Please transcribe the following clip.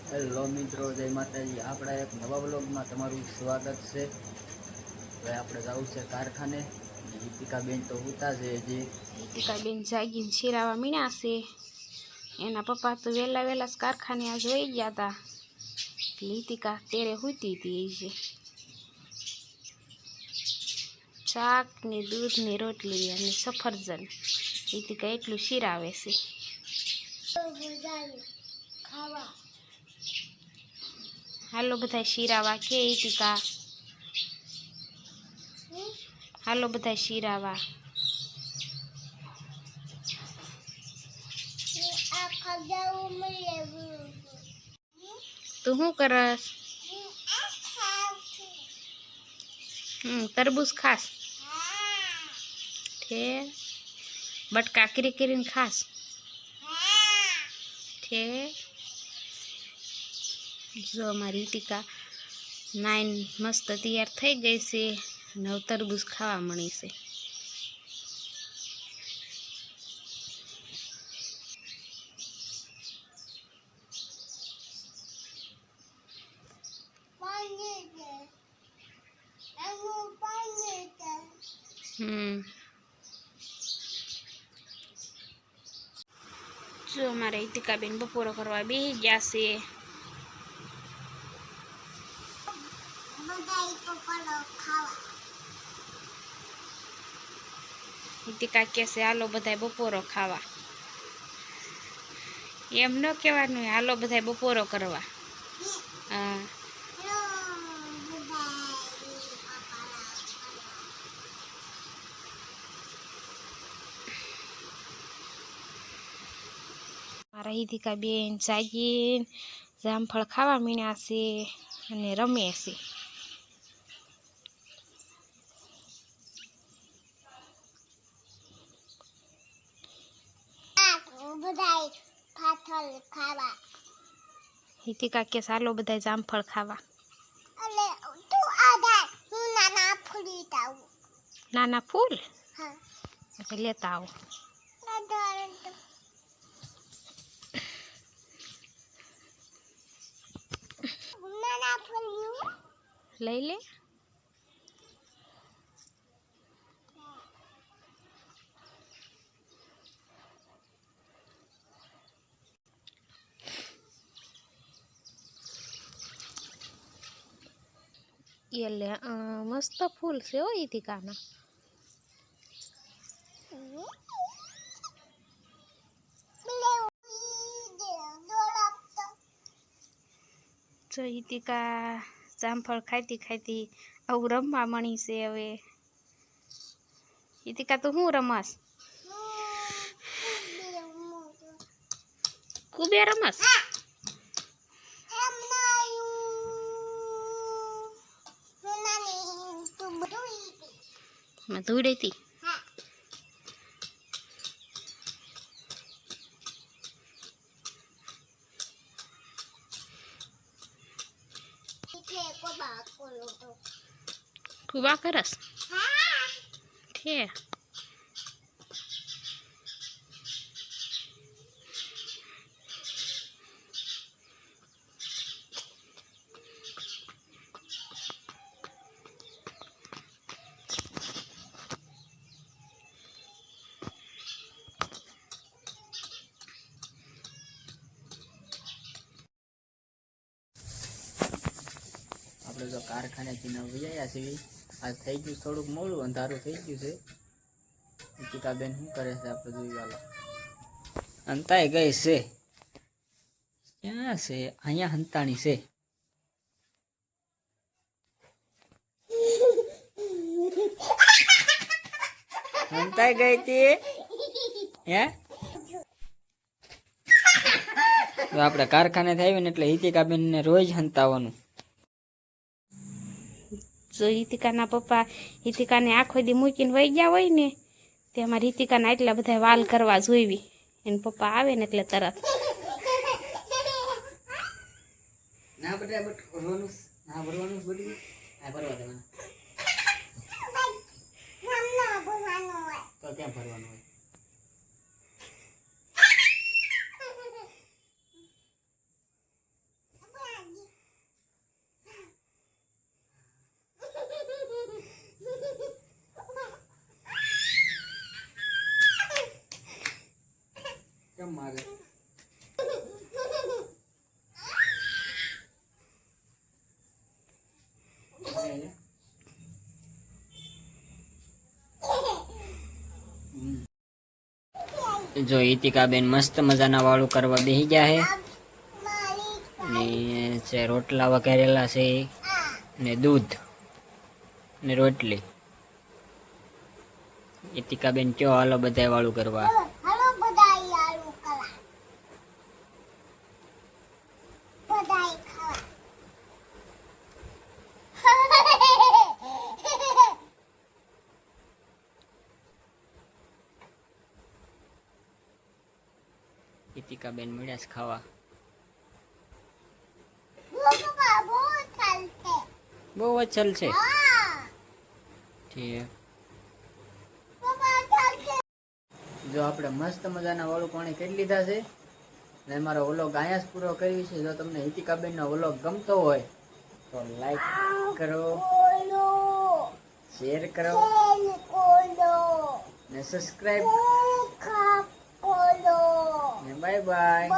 Hello મિત્રો, જય માતાજી। આપણા એક નવા બ્લોગમાં તમારું સ્વાગત છે। હવે આપણે જવું છે કારખાને। દીપિકાબેન તો ઉતા છે હજી। દીપિકાબેન જાગીને શિરાવા મીણ્યા છે। એના પપ્પા તો વહેલા વહેલા જ કારખાને આજ વહી ગયા હતા। લીતિકા તેરે હુતી હતી એ છે। શાક ને દૂધ ને રોટલી અને સફરજન લીતિકા એટલું શિરાવે છે। હાલો બધા શિરાવા કે લીતિકા, હાલો બધા શિરાવા। તું શું કરસ? તરબૂચ ખાસ ठे बटका करी करीने खास ठे। जो हमारी टीका नाइन मस्त तैयार थई गई से। नव तरबूज खावा मणी से। जो हमारे टीकाबेन बपोरो करवा बेही गया से। टीका कहसे हालो बधाय बपोरो खावा। एम न कहेवानुं हालो बधाय बपोरो करवा। हाँ मारा टीकाबेन जागीने जामफळ खावा मीण्या छे अने रमे छे। हीतिका के सालो बधाय जामफळ खावा। नाना फूल हाँ। लेता आओ। लई ले। ये ले मस्त फूल से हो हीतिकाना। जो हीतिका जामफळ खाती खाती आવું રમવા મણી છે હવે। हीतिका तो હું રમસ? કુબે રમસ? मैं दौड़ी थी। कुबा करस ठे। આપણે તો કારખાનેથી વયા છીએ। આજ થઈ ગયું થોડુંક મોડું, અંધારું થઈ ગયું છે। દીપિકાબેન શું કરે છે આપણે જોઈ વાલો। હંતાઈ ગઈ છે। ક્યાં છે? અહીંયા હંતાણી છે। હંતાઈ ગઈ હતી હે। તો આપણે કારખાને આવી ને એટલે હીતિકાબેન ને રોજ હંતાવાનું। जो हीतिकाना पप्पा हीतिकाने आखो दी मूकीने वही गया होय ने ते अमारी हीतिकाना એટલા બધા વાલ કરવા જોઈવી। એન પપ્પા આવે ને એટલે તરત ના બેટા બટ ભરવાનું ના ભરવાનું બધી આ ભરવા દેવાના ના ભરવાનું હોય તો ક્યાં ભરવાનું હોય। જો ઈતિકાબેન મસ્ત મજાના વાળું કરવા બેસી ગયા છે ને છે રોટલા વઘારેલા છે ને દૂધ ને રોટલી. ઈતિકાબેન કયો હાલો બધાય વાળું કરવા. ઈતિકાબેન મળ્યા છે ખાવા. બહુ જ ચાલશે. ઠીક. જો આપણે મસ્ત મજાના વાળું પાણી કરી લીધા છે ને મારો વ્લોગ અહીંયા જ પૂરો કરવી છે. જો તમને ઈતિકાબેનનો વ્લોગ ગમતો હોય તો લાઈક કરો, શેર કરો ને સબસ્ક્રાઈબ. Bye bye.